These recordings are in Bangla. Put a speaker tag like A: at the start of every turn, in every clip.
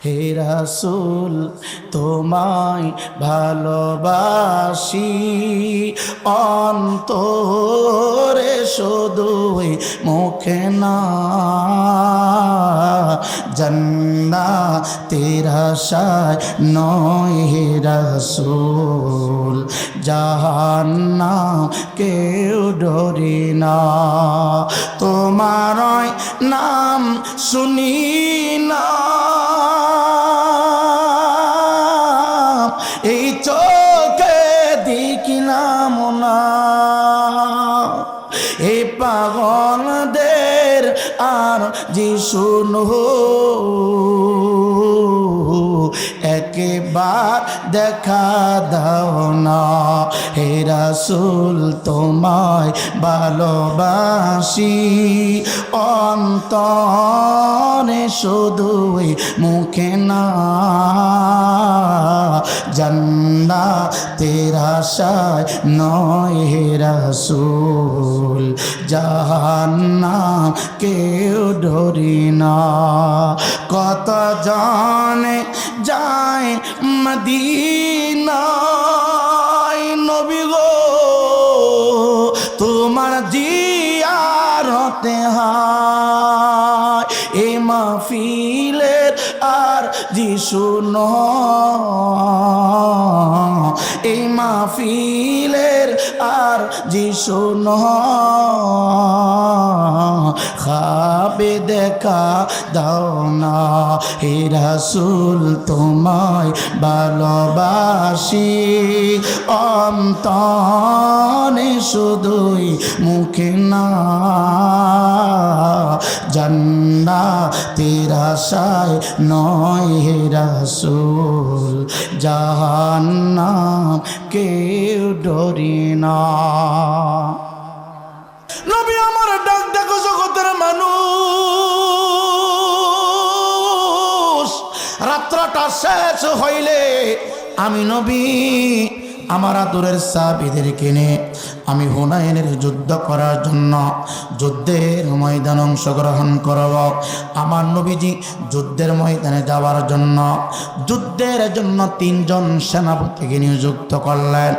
A: হে রাসূল তোমায় ভালোবাসি অন্তরে শুধুই মুখে না জান্নাতের আশায় নয় হে রাসূল জাহান্নাম কেউ ডরি না তোমার নাম শুনি না এই চোখে দেখি নাম না এই পাগলদের আর যিশুন একবার দেখা দাও না হে রাসূল তোমায় ভালোবাসি অন্তরে শুধুই মুখে না জান্নাতের আশায় নয় হে রাসূল জাহান্নাম কেউ ডরি না কত জানে যায় মদিনায় নবী গো তোমার জিয়ারতে হয় এই মাহফিলের আর যিশু এই মাহফিলের আর যিশু খাবে দেখা দাও না হে রাসূল তোমায় ভালোবাসি অন্তরে শুধুই মুখে না জান্নাতের আশায় নয় হে রাসূল জাহান্নাম কেউ ডরি না নবী আমার ডাক দেখো জগতের মানুষ রাত্রটা শেষ হইলে আমি নবী আমার আদরের সাহাবীদেরকে নিয়ে আমি হুনাইনের যুদ্ধ করার জন্য যুদ্ধের ময়দানে অংশগ্রহণ করব আমার নবীজি যুদ্ধের ময়দানে যাওয়ার জন্য যুদ্ধের জন্য তিনজন সেনাপতিকে নিযুক্ত করলেন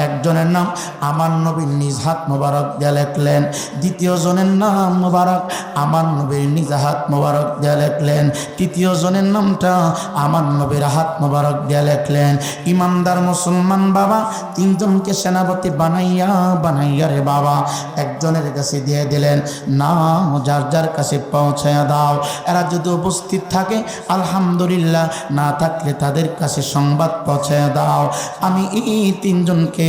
A: একজনের নাম আমার নবীর নিজ হাত মোবারক দিয়ে লিখলেন দ্বিতীয় জনের নাম মোবারক আমার নবীর নিজ হাত মোবারক দিয়ে লিখলেন তৃতীয় জনের নামটা আমার নবীর হাত মোবারক দিয়ে লিখলেন ইমানদার মুসলমান বাবা তিনজনকে সেনাপতি বানাইয়া রে বাবা একজনের কাছে দিয়ে দিলেন না যার যার কাছে পৌঁছায়া দাও এরা যদি উপস্থিত থাকে আলহামদুলিল্লাহ না থাকলে তাদের কাছে সংবাদ পৌঁছায়া দাও আমি এই তিনজনকে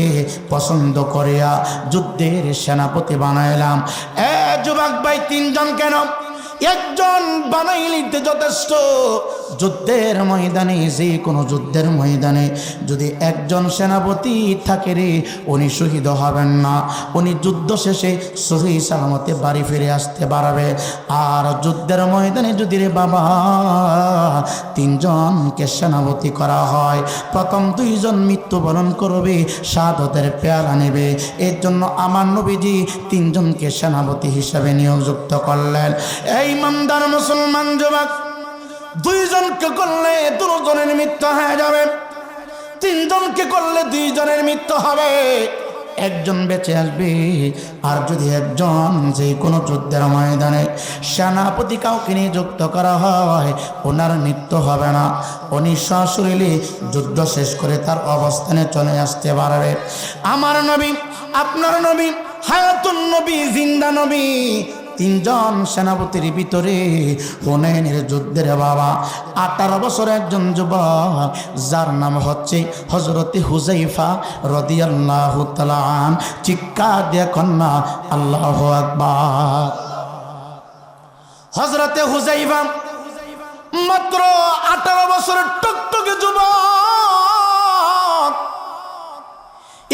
A: পছন্দ করিয়া যুদ্ধের সেনাপতি বানাইলাম যুবক ভাই তিনজন কেন একজন বানাইলিতে যথেষ্ট যুদ্ধের ময়দানে যে কোনো যুদ্ধের ময়দানে যদি একজন সেনাপতি থাকে রে উনি শহীদ হবেন না উনি যুদ্ধ শেষে সহি সালামতে বাড়ি ফিরে আসতে পারবে আর যুদ্ধের ময়দানে যদি রে বাবা তিনজনকে সেনাপতি করা হয় প্রথম দুইজন মৃত্যুবরণ করবে শাহাদাতের পেয়ালা নেবে এর জন্য আমার নবীজি তিনজনকে সেনাপতি হিসাবে নিযুক্ত করলেন এই ইমানদার মুসলমান যুবক দুইজনকে করলে দুজনের মৃত্যু হয়ে যাবে তিনজনকে করলে দুইজনের মৃত্যু হবে একজন বেঁচে আসবে আর যদি একজন যে কোনো যুদ্ধের ময়দানে সেনাপতি কাউকে নিযুক্ত করা হয় ওনার মৃত্যু হবে না উনি সশরীরে যুদ্ধ শেষ করে তার অবস্থানে চলে আসতে পারবে আমার নবী আপনার নবী হায়াতুন নবী জিন্দা নবী তিনজন সেনাপতির ভিতরে হুনাইনের যুদ্ধের বাবা 18 বছর একজন যুবক যার নাম হচ্ছে হযরতে হুযায়ফা রাদিয়াল্লাহু তাআলা আন চিৎকার দিয়ে কন্যা আল্লাহু আকবার হযরতে হুযায়ফা মাত্র 18 বছরের টকটকে যুবক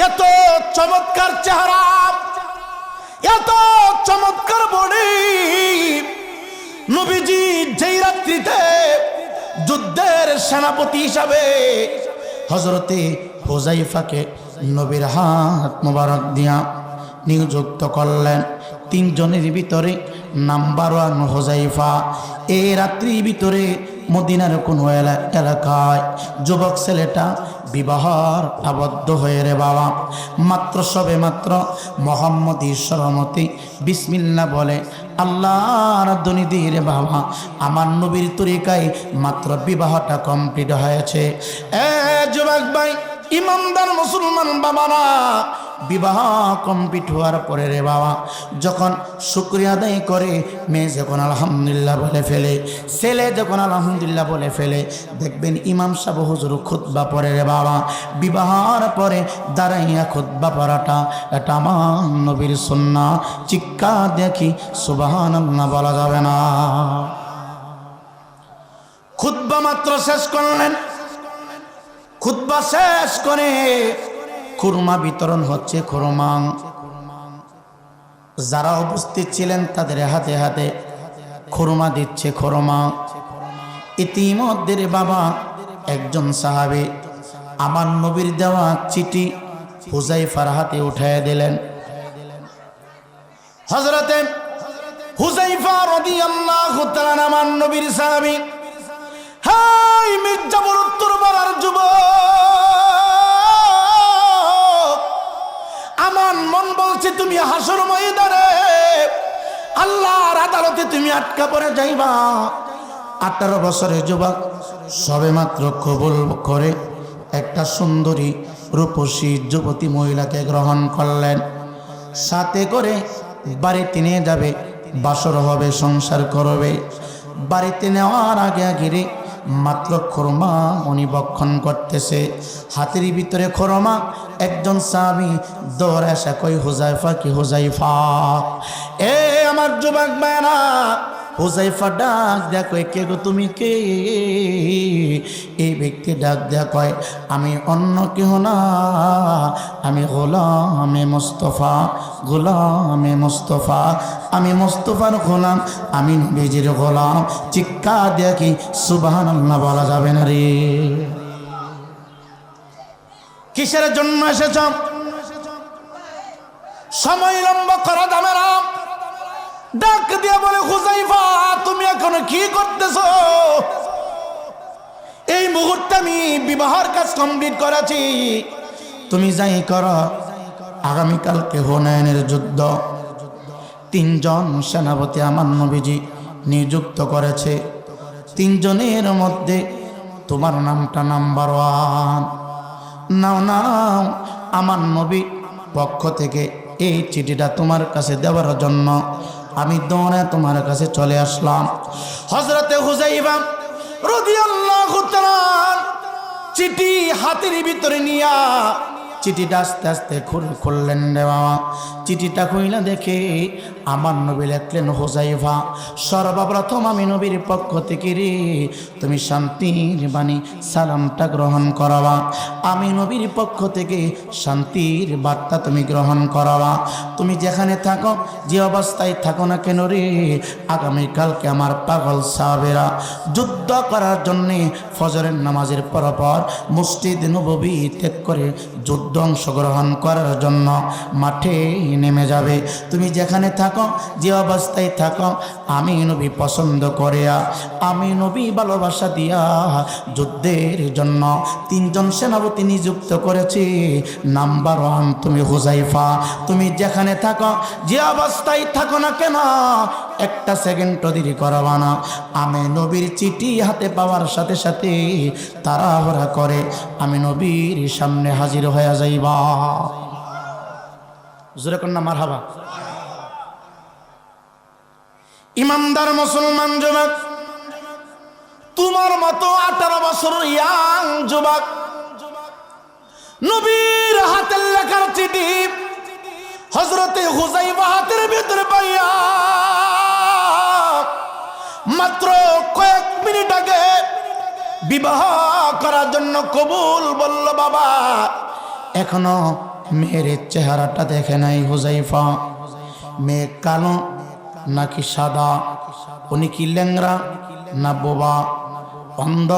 A: এত চমৎকার চেহারা এত চমৎকার বডি নবীজি যেই রাত্রিতে যুদ্ধের সেনাপতি হিসাবে হযরতে হুযায়ফাকে নবীর হাত মোবারক দিয়া নিযুক্ত করলেন তিনজনের ভিতরে নাম্বার 1 হুযায়ফা এই রাত্রির ভিতরে মদিনার কোনো এলাকায় যুবক ছেলেটা বিবাহর আবদ্ধ হয়ে রে বাবা, মাত্র সবে মাত্র মোহাম্মদী সরমতি বিসমিল্লাহ বলে আল্লাহর ধ্বনি দিয়ে রে বাবা, আমার নবীর তরিকায় মাত্র বিবাহটা কমপ্লিট হয়েছে। যুবক ভাই, ইমানদার মুসলমান বাবারা, বিবাহ কমপ্লিট হওয়ার পরে রে বাবা, যখন শুকরিয়া আদায় করে মেয়ে যখন আলহামদুলিল্লাহ বলে ফেলে, ছেলে যখন আলহামদুলিল্লাহ বলে ফেলে, দেখবেন ইমাম সাহেব হুজুর খুতবা পড়ে রে বাবা। বিবাহর পরে দাঁড়াইয়া খুতবা পড়াটা এটা আমার নবীর সুন্নাহ। চিক্কা দেখি সুবহানাল্লাহ বলা যাবে না। খুতবা মাত্র শেষ করলেন, খুতবা শেষ করে খুরমা বিতরণ হচ্ছে। খুরমা যারা উপস্থিত ছিলেন তাদের হাতে হাতে খুরমা দিচ্ছে। খুরমা ইতিমধ্যে রে বাবা একজন সাহাবী আমার নবীর দেওয়া চিঠি হুযায়ফার হাতে উঠায় দিলেন। হযরতে হুযায়ফা রাদিয়াল্লাহু তাআলা আমার নবীর সাহাবী। হাই মির্জাপুর উত্তর পাড়ার যুবক, আমার মন বলছে তুমি হাসর ময়দানে আল্লাহর আদালতে তুমি আটকা পড়ে যাইবা। 18 বছরের যুবক সবে মাত্র কবুল করে একটা সুন্দরী রূপসী যুবতী মহিলাকে গ্রহণ করলেন। সাথে করে বাড়িতে নিয়ে যাবে, বাসর হবে, সংসার করবে। বাড়িতে নেওয়ার আগে আগে মাত্র খুরমা উনি বক্ষণ করতেছে। হাতের ভিতরে খুরমা। একজন সাহাবী দৌড়ে আসা কই হুযায়ফা কি হুযায়ফা, এ আমার যুবক ভাইরা। হুযায়ফা ডাক দেয়া কয় কে গো তুমি কে? এই ব্যক্তি ডাক দেয়া কয় আমি অন্য কেহ না, আমি গোলামে মুস্তাফা, গোলামে মুস্তাফা, আমি মুস্তাফার গোলাম, আমি নবীজির গোলাম। চিৎকা দেয়া কি সুবহানাল্লাহ বলা যাবে না রে? কিসের জন্য এসেছ? সময় লম্বা করা যাবে না। ডাক দিয়া বলে হুযায়ফা তুমি এখন কি করতেছো? এই মুহূর্তে আমি বিবাহের কাজ কমপ্লিট করেছি, তুমি যাই করো। আগামীকালকে হুনাইনের যুদ্ধ, 3 জন সেনাপতি আমার নবীজি নিযুক্ত করেছে। 3 জনের মধ্যে তোমার নামটা নাম্বার 1। নাও নাও, আমার নবী পক্ষ থেকে এই চিঠিটা তোমার কাছে দেওয়ার জন্য আমি দৌড়ে তোমার কাছে চলে আসলাম। হযরতে হুযায়ফা রাদিয়াল্লাহু তাআলা চিঠি হাতের ভিতরে নিয়া চিঠিটা আস্তে আস্তে খুললেন রে বাবা। চিঠিটা খুইলা দেখে আমার নবী লিখলেন হুযায়ফা সর্বপ্রথম আমি নবীর পক্ষ থেকে রে তুমি শান্তির বাণী সালামটা গ্রহণ করাবা। আমি নবীর পক্ষ থেকে শান্তির বার্তা তুমি গ্রহণ করাবা। তুমি যেখানে থাকো, যে অবস্থায় থাকো না কেন রে, আগামীকালকে আমার পাগল সাহাবেরা যুদ্ধ করার জন্যে ফজরের নামাজের পর মসজিদ নববী ত্যাগ করে যুদ্ধ অংশগ্রহণ করার জন্য মাঠে নেমে যাবে। তুমি যেখানে থাকো, যে অবস্থায় থাকো, আমি নবী পছন্দ করিয়া, আমি নবী ভালোবাসা দিয়া যুদ্ধের জন্য 3 জন সেনাপতি নিযুক্ত করেছি। নাম্বার 1 তুমি হুযায়ফা। তুমি যেখানে থাকো, যে অবস্থায় থাকো না কেন, একটা সেকেন্ড দেরি করবা না। আমি নবীর চিঠি হাতে পাওয়ার সাথে সাথে তাড়াহুড়া করে আমি নবীর সামনে হাজির হয়ে যাইবা। জোরে কন্যা মারহাবা। ইমানদার মুসলমান যুবক, তোমার মতো 18 বছর ইয়াং যুবক নবীর হাতের লেখার চিঠি হযরতে হুযায়ফা হাতের ভিতরে পাইয়া মাত্র কয়েক মিনিট আগে বিবাহ করার জন্য কবুল বলল। বাবা এখনো মেয়ের চেহারাটা দেখে নাই হুযায়ফা। মেয়ে কালো নাকি সাদা, উনি কি ল্যাংরা না বোবা, অন্ধ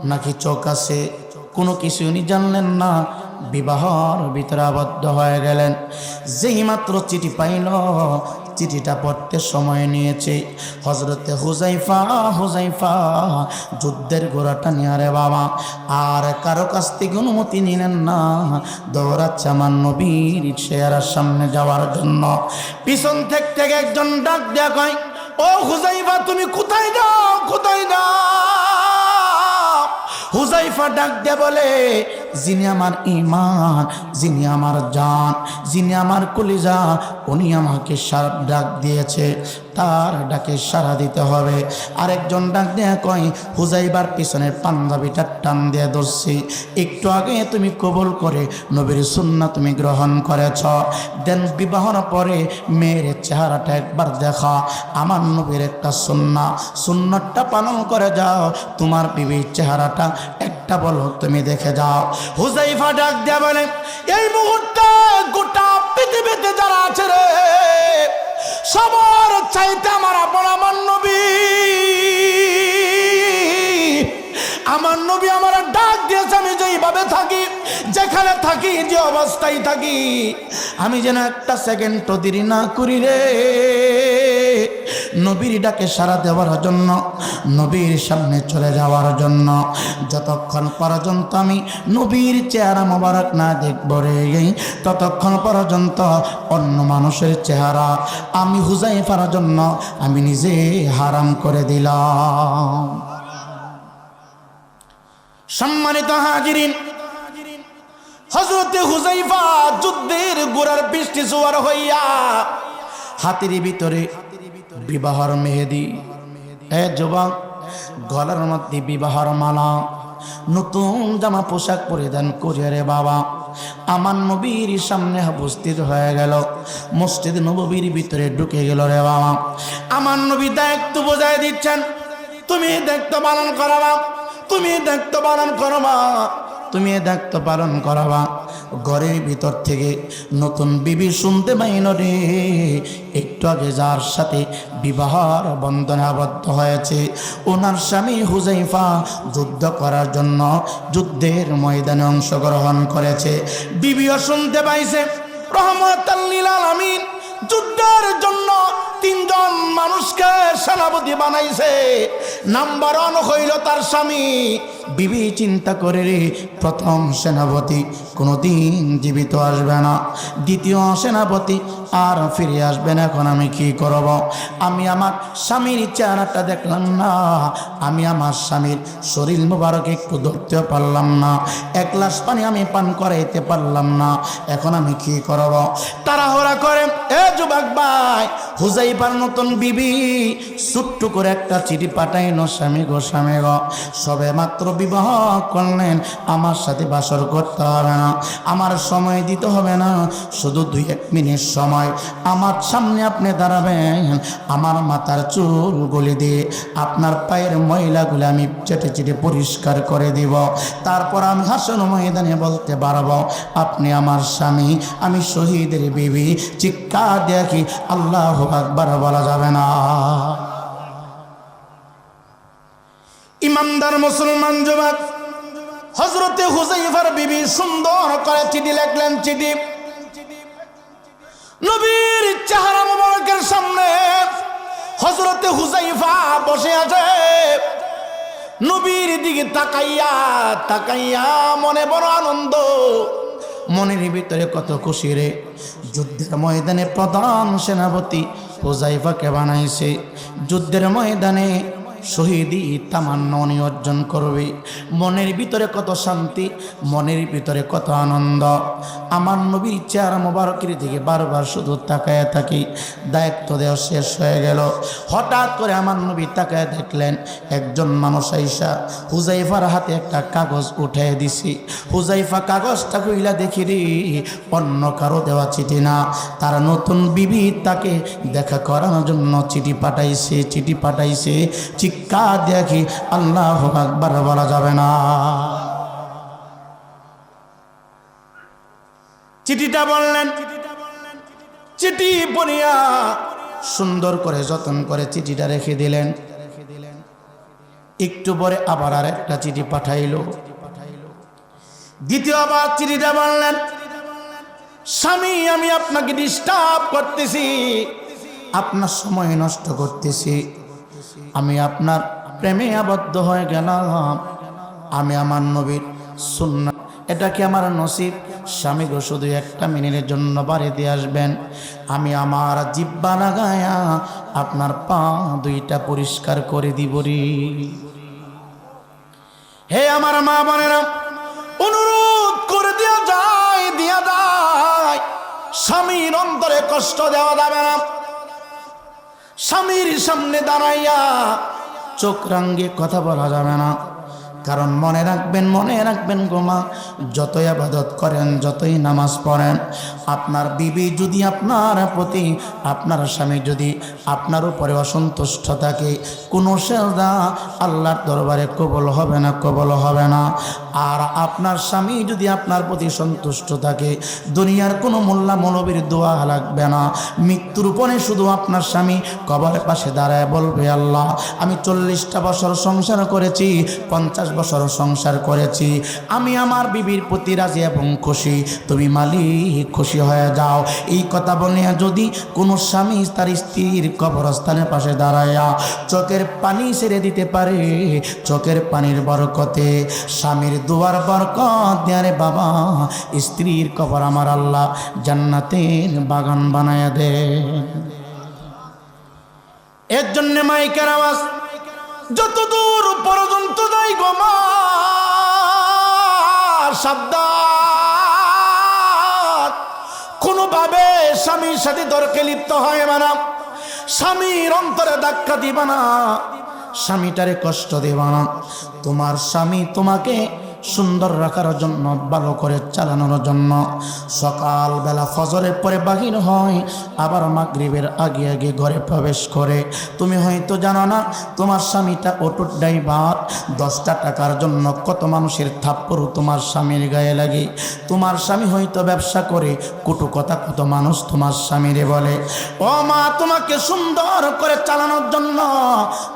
A: নাকি চোখ আছে, কোনো কিছু উনি জানলেন না। বিবাহর ভিতরে আবদ্ধ হয়ে গেলেন। যেই মাত্র চিঠি পাইল চিঠিটা পড়তে সময় নিয়েছে। হযরতে হুযাইফা যুদ্ধের ঘোড়াটা নিয়ে রে বাবা আর কারো কাছ থেকে অনুমতি নিলেন না, দৌড়াচ্ছে আমার নবীর চেহারার সামনে যাওয়ার জন্য। পিছন থেকে একজন ডাক দেয়া কয়, ও হুযাইফা তুমি কোথায় যাও, কোথায় যাও? হুযাইফা ডাক দিয়ে বলে, যিনি আমার ঈমান, যিনি আমার জান, যিনি আমার কলিজা, উনি আমাকে ডাক দিয়েছে, তার ডাকে সাড়া দিতে হবে। আরেকজন ডাক দিয়ে কয়, হুযাইফার পিছনের পাঞ্জাবিটা টান দিয়ে ধরছি, একটু আগে তুমি কবুল করে নবীর সুন্নাহ তুমি গ্রহণ করেছ, দেন বিবাহর পরে মেয়ের চেহারাটা একবার দেখা, আমার নবীর একটা সুন্নাহটা পালন করে যাও, তোমার বিবির চেহারাটা একটা বলো তুমি দেখে যাও। হুযাইফা ডাক দিয়ে বলে, এই মুহূর্তে গোটা পৃথিবীতে যারা আছে রে, সবার চাইতে আমার আপন আমার নবী। আমার নবী আমার ডাক দিয়েছে, আমি যেইভাবে থাকি, যেখানে থাকি, যে অবস্থায় থাকি, আমি যেন একটা সেকেন্ড দেরি না করি রে। নবীর ডাকে সাড়া দেওয়ার জন্য, নবীর সামনে চলে যাওয়ার জন্য, যতক্ষণ পর্যন্ত আমি নবীর চেহারা মোবারক না দেখব রে, ততক্ষণ পর্যন্ত অন্য মানুষের চেহারা আমি হুযাইফার জন্য আমি নিজে হারাম করে দিলাম। সম্মানিত হাজিরিন, হযরতে হুযাইফা যুদ্ধের গোড়ার বৃষ্টি জোয়ার হইয়া হাতের ভিতরে বিবাহর মেহেদি, যুবক গলার মধ্যে বিবাহর মালা, নতুন জামা পোশাক পরিধান করে রে বাবা আমার নবীর সামনে উপস্থিত হয়ে গেল। মসজিদ নববীর ভিতরে ঢুকে গেল রে বাবা। আমার নবী দায়িত্ব বোঝাই দিচ্ছেন, তুমি দায়িত্ব পালন করবা, তুমি দায়িত্ব পালন করবা, তুমি দায়িত্ব পালন করবা। ঘরের ভিতর থেকে নতুন বিবি শুনতে পাইল রে, একটু আগে যার সাথে বিবাহর বন্ধনে আবদ্ধ হয়েছে, ওনার স্বামী হুযাইফা যুদ্ধ করার জন্য যুদ্ধের ময়দানে অংশগ্রহণ করেছে। বিবিও শুনতে পাইছে, রহমাতাল লিল আলামিন যুদ্ধের জন্য 3 জন মানুষকে সেনাপতি বানাইছে। নাম্বার 1 হইল তার স্বামী। বিবি চিন্তা করে রে, প্রথম সেনাপতি কোনোদিন জীবিত আসবে না, দ্বিতীয় সেনাপতি আর ফিরে আসবে না, এখন আমি কি করব? আমি আমার স্বামীর চেহারাটা দেখলাম না, আমি আমার স্বামীর শরীর মোবারক একটু ধরতে পারলাম না, 1 গ্লাস পানি আমি পান করাইতে পারলাম না, এখন আমি কি করব? তাড়াহুড়া করে যুবক ভাই, হুযাইফার নতুন বিবি ছোট্ট করে একটা চিঠি পাঠাইলো, স্বামী গো, স্বামী গো, সবে মাত্র বিবাহ করলেন, আমার সাথে বাসর করতে হবে না, আমার সময় দিতে হবে না, শুধু 2-1 মিনিট সময় আমার সামনে আপনি দাঁড়াবেন, আমার মাথার চুলগুলি দিয়ে আপনার পায়ের ময়লাগুলি আমি চেটে চেটে পরিষ্কার করে দিব, তারপর আমি হাসন ময়দানে বলতে পারবো আপনি আমার স্বামী, আমি শহীদের বিবি। চিৎকার দেখি আল্লাহু আকবার বলা যাবে না। ইমানদার মুসলমান যুবক, হযরতে হুযাইফার বিবি সুন্দর করে চিঠি লিখলেন। চিঠি নবীর চেহারা মোবারকের সামনে হযরতে হুযাইফা বসে আছে, নবীর দিকে তাকাইয়া মনে বড় আনন্দ, মনের ভিতরে কত খুশি রে। যুদ্ধের ময়দানে প্রধান সেনাপতি হুযাইফাকে বানাইছে, যুদ্ধের ময়দানে শহীদি তামান্না উনি অর্জন করবে। মনের ভিতরে কত শান্তি, মনের ভিতরে কত আনন্দ। আমার নবীর চেহারা মোবারকের দিকে বারবার শুধু তাকায় থাকি। দায়িত্ব দেওয়া শেষ হয়ে গেল, হঠাৎ করে আমার নবী তাকায় দেখলেন একজন মানুষ আইসা হুযাইফার হাতে একটা কাগজ উঠিয়ে দিছি। হুযাইফা কাগজটা কইলা দেখি রে, অন্য কারো দেওয়া চিঠি না, তার নতুন বিবি তাকে দেখা করানোর জন্য চিঠি পাঠাইছে। চিৎকার দেখি আল্লাহু আকবার বলা যাবে না। চিঠিটা বললেন, চিঠি পড়িয়া সুন্দর করে যত্ন করে চিঠিটা রেখে দিলেন। একটু পরে আবার আর একটা চিঠি পাঠাইল। দ্বিতীয়বার চিঠিটা বললেন, স্বামী আমি আপনাকে ডিস্টার্ব করতেছি, আপনার সময় নষ্ট করতেছি, আমি আপনার প্রেমে আবদ্ধ হয়ে গেলাম। আমি আমার নবীর সুন্নাত, এটা কি আমার নসিব? স্বামী গো শুধু একটা মিনিটের জন্য বাড়িতে আসবেন, আমি আমার জিহ্বা লাগায়া আপনার পা দুইটা পরিষ্কার করে দিব রে। হে আমার মা বোনেরা, অনুরোধ করে দিয়া যায়, স্বামীর অন্তরে কষ্ট দেওয়া যাবে না। স্বামীর সামনে দাঁড়াইয়া চোখ রাঙ্গে কথা বলা যাবে না। কারণ মনে রাখবেন গো মা, যতই ইবাদত করেন, যতই নামাজ পড়েন, আপনার বিবি যদি আপনার প্রতি, আপনার স্বামী যদি আপনার উপরে অসন্তুষ্ট থাকে, কোনো সেজদা আল্লাহর দরবারে কবুল হবে না। আর আপনার স্বামী যদি আপনার প্রতি সন্তুষ্ট থাকে, দুনিয়ার কোনো মোল্লা মৌলবীর দোয়া লাগবে না। মৃত্যুর উপরে শুধু আপনার স্বামী কবরের পাশে দাঁড়ায় বলবে, আল্লাহ আমি 40টা বছর সংসার করেছি, 50 বছর সংসার করেছি, আমি আমার বিবির প্রতি রাজি এবং খুশি, তুমি মালিক খুশি হয়ে যাও। এই কথা বলে যদি কোনো স্বামী তার স্ত্রীর কবরস্থানের পাশে দাঁড়ায়া চোখের পানি ছেড়ে দিতে পারে, চোখের পানির বরকতে স্বামীর দুয়ার বরকত দেয়ারে বাবা, স্ত্রীর কবর আমার আল্লাহ জান্নাতের বাগান বানায়া দেন। এর জন্য মাইকের আওয়াজ যতদূর পর্যন্ত যাই গো মা, সাবধান, কোনোভাবে স্বামীর সাথে তর্কে লিপ্ত হয় না, স্বামীর অন্তরে ধাক্কা দিবা না, স্বামীটারে কষ্ট দিবা না। তোমার স্বামী তোমাকে সুন্দর রাখার জন্য, ভালো করে চালানোর জন্য সকালবেলা ফজরের পরে বাহির হয়, আবার মাগরিবের আগে আগে ঘরে প্রবেশ করে। তুমি হয়তো জানো না, তোমার স্বামীটা অটো ড্রাইভার, 10টা টাকার জন্য কত মানুষের থাপ্পড় তোমার স্বামীর গায়ে লাগে। তোমার স্বামী হয়তো ব্যবসা করে, কটু কথা কত মানুষ তোমার স্বামীরে বলে। ও মা, তোমাকে সুন্দর করে চালানোর জন্য,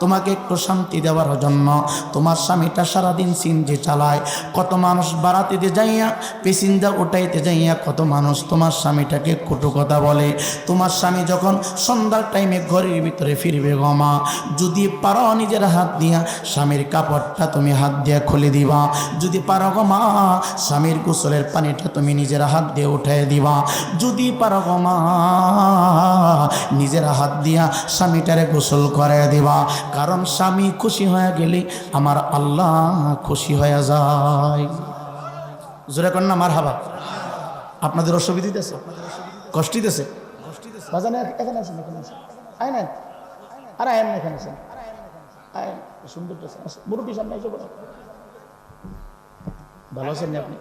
A: তোমাকে একটু শান্তি দেওয়ার জন্য তোমার স্বামীটা সারাদিন সিনজি চালায়। কত মানুষ বাড়াতে যাইয়া, পেসেঞ্জার উঠাইতে যাইয়া কত মানুষ তোমার স্বামীটাকে কটু কথা বলে। তোমার স্বামী যখন সন্ধ্যার টাইমে ঘরের ভিতরে ফিরবে গো মা, যদি পারো নিজের হাত দিয়া স্বামীর কাপড়টা তুমি হাত দিয়া খুলে দিবা। যদি পারো গো মা, স্বামীর গোসলের পানিটা তুমি নিজের হাত দিয়ে উঠাই দিবা। যদি পারো গো মা, নিজের হাত দিয়া স্বামীটারে গোসল করে দিবা। কারণ স্বামী খুশি হয়ে গেলে আমার আল্লাহ খুশি হয়ে যায়। জোরে কন্যা মারহাবা। আপনাদের অসুবিধা দিতেছে, কষ্ট দিতেছে? এখানে আসেন, এখানে আসেন, আয় না, আর আয়েন এখানে আসেন, আয়, সুন্দর মুরব্বী সামনে এসে বলো। ভালো আছেন আপনি?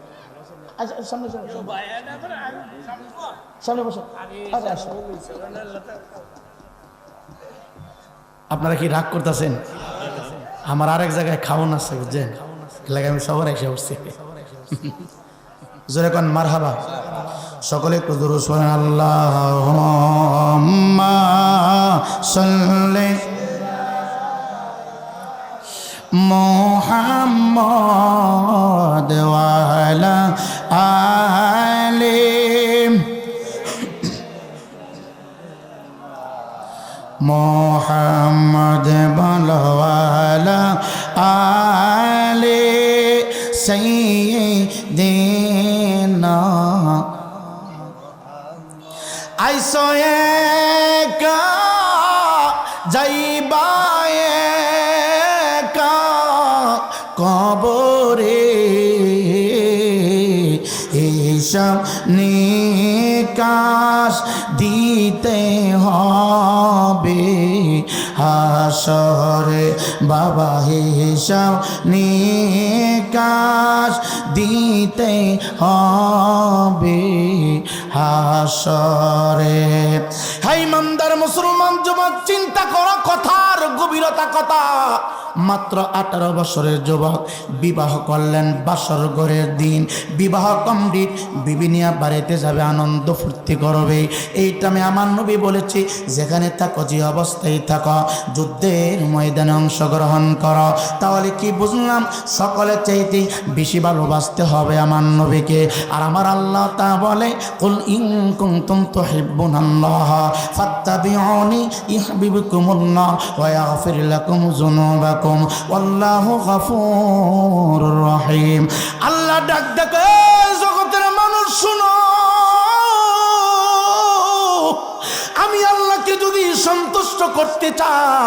A: আচ্ছা সামনে সামনে বসে। আপনারা কি রাগ করতেছেন? আমার আরেক জায়গায় খাওয়ান আছে, বুঝছেন, এলাকায় আমি সবার এসে উঠছি। জোরে কোন মারহাবা। সকলে একটু দুরূদ পড়েন, আল্লাহুম্মা সাল্লি মুহাম্মাদ ওয়া আলা আলি মুহাম্মদ ওয়া আলা আলি সাইয়্যিদিনা। আইসো একা যাইবা একা কবরে, হিসাব নিকাশ দিতে হবে হাসরে বাবা, হিসাব নিকাশ দিতে হবে হাসরে। হাই ইমানদার মুসলমান যুবক চিন্তা করো, কথার গভীরতা কথা। মাত্র 18 বছরের যুবক বিবাহ করলেন বাসর ঘরের দিন, বিবাহ কমপ্লিট, বিবি নিয়ে বাড়িতে যাবে, আনন্দ ফুর্তি করবে। এইটা আমি আমার নবী বলেছি, যেখানে থাকো যে অবস্থায় থাকো যুদ্ধের ময়দানে অংশগ্রহণ করো। তাহলে কি বুঝলাম? সকলের চাইতে বেশি ভালোবাসতে হবে আমার নবীকে। আর আমার আল্লাহ তা বলে, কুল ইন কুনতুম তুহিব্বুনাল্লাহ ফাত্তাবিউনি ইউহিব্বুকুমুল্লাহ ওয়া ইয়াগফির লাকুম যুনুবাকুম ওয়াল্লাহু গফুরুর রহিম। আল্লাহ ডাক ডাকে, জগতের মানুষ শুনো, আমি আল্লাহকে যদি সন্তুষ্ট করতে চাও,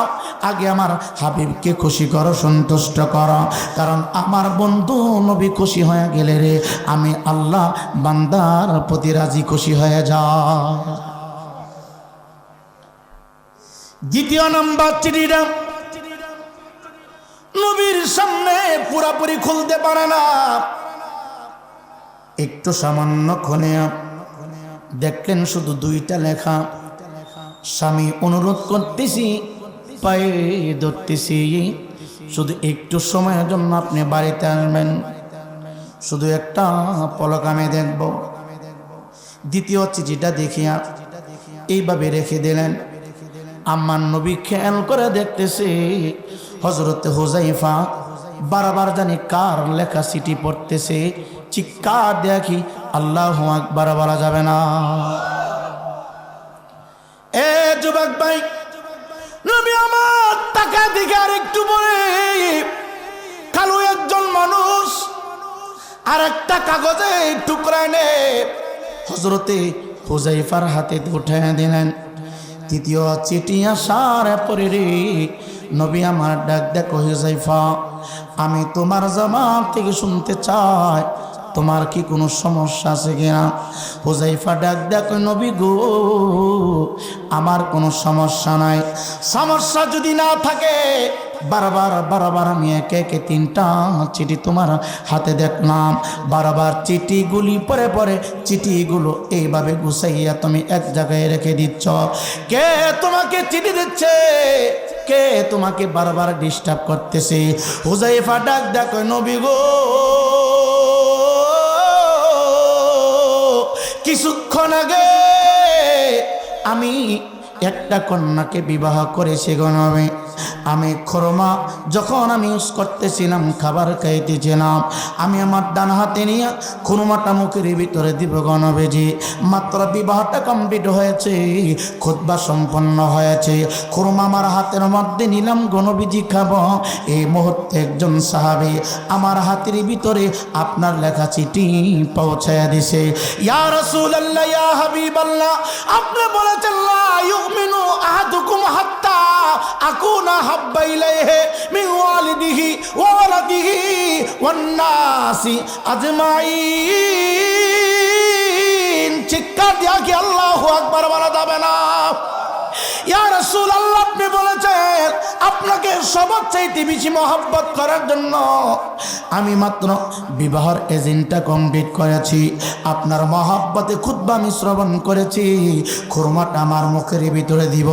A: আগে আমার হাবিবকে খুশি করো, সন্তুষ্ট করো। কারণ আমার বন্ধু নবী খুশি হয়ে গেলে রে আমি আল্লাহ বান্দার প্রতি রাজি খুশি হয়ে যাও। দ্বিতীয় নাম্বার, চিঠিটা নবীর সামনে পুরাপুরি খুলতে পারে না, একটু সামান্য ক্ষণে দেখলেন শুধু 2টা লেখা। স্বামী অনুরোধ করতেছি, পায়ে ধরতেছি, শুধু একটু সময়ের জন্য আপনি বাড়িতে আসবেন, শুধু একটা পলক আমি দেখব। দ্বিতীয় চিঠিটা দেখিয়া এইভাবে রেখে দিলেন। আমার নবী খেয়াল করে দেখতেছে হযরত হুযায়ফা বারবার জানি কার লেখা চিঠি পড়তেছে। চিৎকার দেখি আল্লাহু আকবার বলা যাবে না। এ যুবক ভাই, নবী আমার টাকা দিকে আর একটু পরে কালো একজন মানুষ আর একটা কাগজে টুকরা এনে হযরতে হুযায়ফার হাতে উঠে দিলেন। তৃতীয় চিঠি আসার পরে রে নবী আমার ডাক দেখো, হুযায়ফা আমি তোমার জবান থেকে শুনতে চাই, তোমার কি কোনো সমস্যা আছে কিনা? হুযায়ফা ডাক দেখো, নবী গো আমার কোনো সমস্যা নাই। সমস্যা যদি না থাকে, বারবার আমি একে একে 3টা চিঠি তোমার হাতে দেখলাম, বারবার চিঠিগুলি পরে চিঠিগুলো এইভাবে গুছাইয়া তুমি এক জায়গায় রেখে দিচ্ছ। কে তোমাকে চিঠি দিচ্ছে? কে তোমাকে বারবার ডিস্টার্ব করতেছে? হুযায়ফা ডাক দেখো, নবী গো কিছুক্ষণ আগে আমি একটা কন্যাকে বিবাহ করেছি গো নবী। আমি খোরমা যখন আমি ইউজ করতেছিলাম, খাবার খাইতেছিলাম, আমি আমার ডান হাতে নিয়ে খুরমাটা মুখের ভিতরে দিব গো নবীজি। মাত্র বিবাহটা কমপ্লিট হয়েছে, খুতবা সম্পন্ন হয়েছে, খুরমা আমার হাতের মধ্যে নিলাম গো নবীজি খাবো। এই মুহূর্তে একজন সাহাবী আমার হাতের ভিতরে আপনার লেখা চিঠি পৌঁছায়া দিছে। ইয়া রাসূলুল্লাহ, ইয়া হাবিবাল্লাহ, আপনি বলেছেন লা ইউমিনু আহাদুকুম হাত্তা আকুনা হাব্বা ইলাইহি মিন ওয়ালিদিহি ওয়া ওয়ালাদিহি ওয়ান নাসি আজমাইন। চিৎকার দিয়া কি আল্লাহু আকবার বলা যাবে না? ইয়া রাসূলুল্লাহ, আপনি বলেছেন আপনাকে সবচাইতে বেশি মহব্বত করার জন্য আমি মাত্র বিবাহের এজেন্টটা কমপ্লিট করেছি, আপনার মহব্বতে খুতবা আমি শ্রবণ করেছি, খুরমাটা আমার মুখের ভিতরে দিব।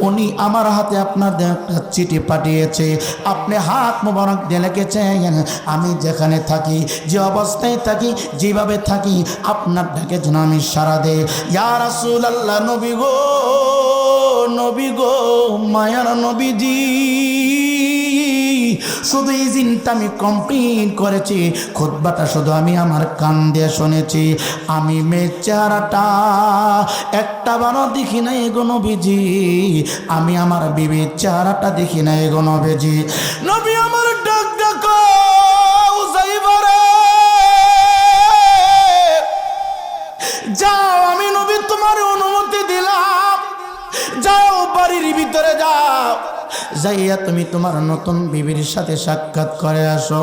A: উনি আমার হাতে আপনার একটা চিঠি পাঠিয়েছে, আপনি হাত মোবারক দিয়ে লিখেছেন আমি যেখানে থাকি, যে অবস্থায় থাকি, যেভাবে থাকি, আপনার ডাকে যেন আমি সাড়া দেই। ইয়া রাসূলুল্লাহ, নবী গো, নবী গো, মায়ার নবীজি, শুধু এই জিনটা আমি কমপ্লিট করেছি, খুতবাটা শুধু আমি আমার কান দিয়ে শুনেছি, আমি মেয়ের চেহারাটা একটা বারও দেখি নাই গো নবীজি, আমি আমার বিবির চেহারাটা দেখি নাই গো নবীজি। নবী আমার ডাক ডাকো, হুযায়ফা রে, যাও, আমি নবী তোমার অনুমতি দিলাম, যাও বাড়ির ভিতরে যাও, যাইয়া তুমি তোমার নতুন বিবির সাথে সাক্ষাৎ করে আসো।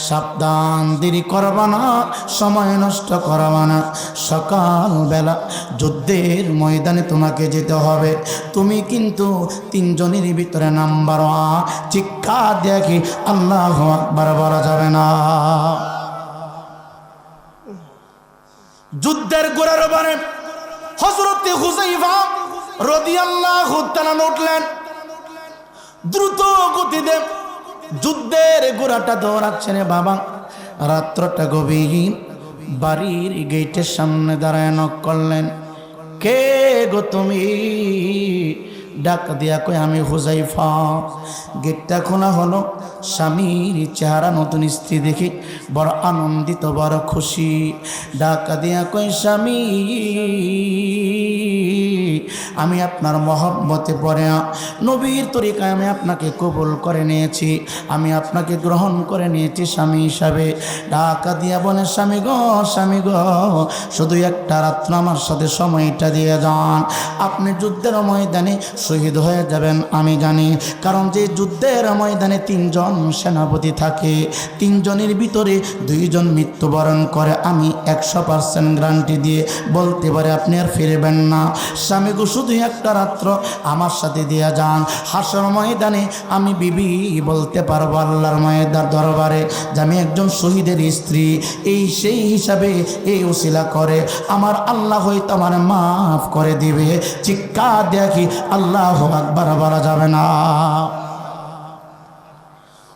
A: সাবধান, দেরি করবা না, সময় নষ্ট করবা না, সকালবেলা যুদ্ধের ময়দানে তোমাকে যেতে হবে, তুমি কিন্তু 3 জনের ভিতরে নাম্বার 1। চিৎকার দেখি আল্লাহু আকবার বলা যাবে না। যুদ্ধের গোড়ার বারে হযরত হুযায়ফা রাদিয়াল্লাহু তাআলা উঠলেন, দ্রুত গতিতে যুদ্ধের ঘোড়াটা দৌড়াচ্ছেন। বাবা রাত্রটা গভীর, বাড়ির গেটের সামনে দাঁড়ায় নক করলেন, কে গো তুমি? ডাক দিয়া কই আমি হুজাইফা। গেটটা খোলা হলো, স্বামীর চেহারা নতুন স্ত্রী দেখে বড় আনন্দিত, বড় খুশি। ডাক দিয়া কই স্বামী, আমি আপনার মহব্বতে পড়ে নবীর তরিকায় আমি আপনাকে কবুল করে নিয়েছি, আমি আপনাকে গ্রহণ করে নিয়েছি স্বামী হিসাবে। ডাকা দিয়া বলে, স্বামী গো, স্বামী গো, শুধু একটা রাত্র আমার সাথে সময়টা দিয়ে যান। আপনি যুদ্ধের ময়দানে শহীদ হয়ে যাবেন আমি জানি, কারণ যে যুদ্ধের ময়দানে 3 জন সেনাপতি থাকে, 3 জনের ভিতরে 2 জন মৃত্যুবরণ করে। আমি 100% গ্যারান্টি দিয়ে বলতে পারি আপনি আর ফিরবেন না। স্বামী গো, শুধু একটা রাত্র আমার সাথে দিয়ে যান। হাসর ময়দানে আমি বিবি বলতে পারবো আল্লাহর ময়দার দরবারে যে আমি একজন শহীদের স্ত্রী। সেই হিসাবে এই উসিলা করে আমার আল্লাহ হয়তো আমার মাফ করে দিবে। চিৎকার দেখি আল্লাহু আকবার বলা যাবে না।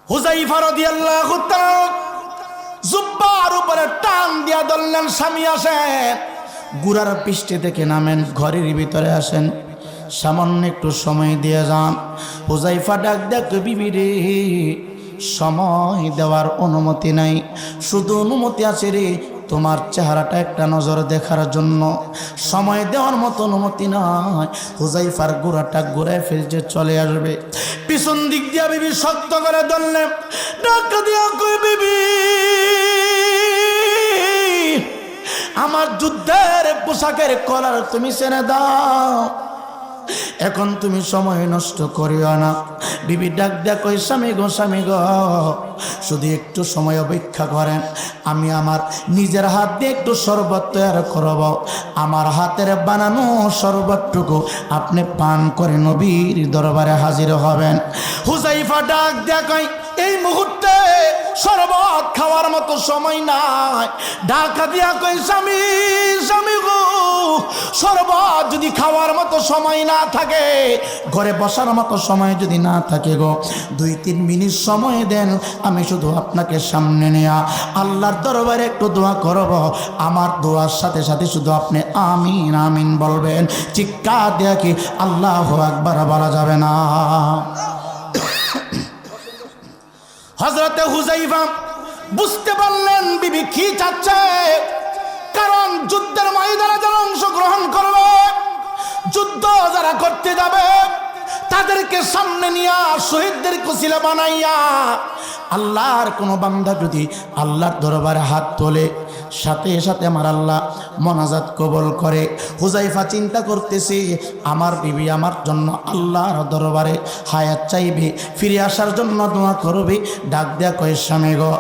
A: হুযায়ফা রাদিয়াল্লাহু তাআলা জুব্বার উপরে টান দিয়া ধরলেন, স্বামী আসেন। গুড়ার পৃষ্ঠে থেকে নামেন, ঘরের ভিতরে আসেন, সামান্য একটু সময় দিয়ে যান। হুযায়ফা ডাক দেখ, বিবি রে, সময় দেওয়ার অনুমতি নাই, শুধু অনুমতি আছে রে তোমার চেহারাটা একটা নজর দেখার জন্য, সময় দেওয়ার মতো অনুমতি নয়। হুযায়ফার গোড়াটা ঘুরায় ফেলছে, চলে আসবে। পিছন দিক দিয়া বিবি শক্ত করে ধরলেন, ডাক দিয়া কই বিবি, আমার যুদ্ধের পোশাকের কলার তুমি ছেড়ে দাও, এখন তুমি সময় নষ্ট করিও না। বিবি ডাক দেয়া কই, স্বামী গো, স্বামী গো, শুধু একটু সময় অপেক্ষা করেন, আমি আমার নিজের হাত দিয়ে একটু শরবত তৈরি করব, আমার হাতের বানানো শরবতটুকু আপনি পান করে নবীর দরবারে হাজির হবেন। হুযায়ফা ডাক দেয়া কই, এই মুহূর্তে শরবত খাওয়ার মতো সময় নাই। ডাকা দিয়া কই, স্বামী, স্বামী গো, শরবত যদি খাওয়ার মতো সময় না থাকে, ঘরে বসার মতো সময় যদি না থাকে গো, 2-3 মিনিট সময় দেন, আমি শুধু আপনাকে সামনে নেয়া আল্লাহর দরবারে একটু দোয়া করব। আমার দোয়ার সাথে সাথে শুধু আপনি আমিন আমিন বলবেন। চিৎকার দেয়া কি আল্লাহু আকবার বলা যাবে না? হযরতে হুযায়ফা বুঝতে পারলেন বিবি কি চাচ্ছে, কারণ যুদ্ধের ময়দানে যারা অংশগ্রহণ করবে, যুদ্ধ যারা করতে যাবে, তাদেরকে সামনে নিয়া শহীদদের কুশিলা বানাইয়া আল্লাহর কোনো বান্দা যদি আল্লাহর দরবারে হাত তোলে, সাথে সাথে আমার আল্লাহ মোনাজাত কবুল করে। হুযায়ফা চিন্তা করতেছে, আমার বিবি আমার জন্য আল্লাহর দরবারে হায়াত চাইবে, ফিরে আসার জন্য দোয়া করবে। ডাক দেয়া কয়, স্বামী গো,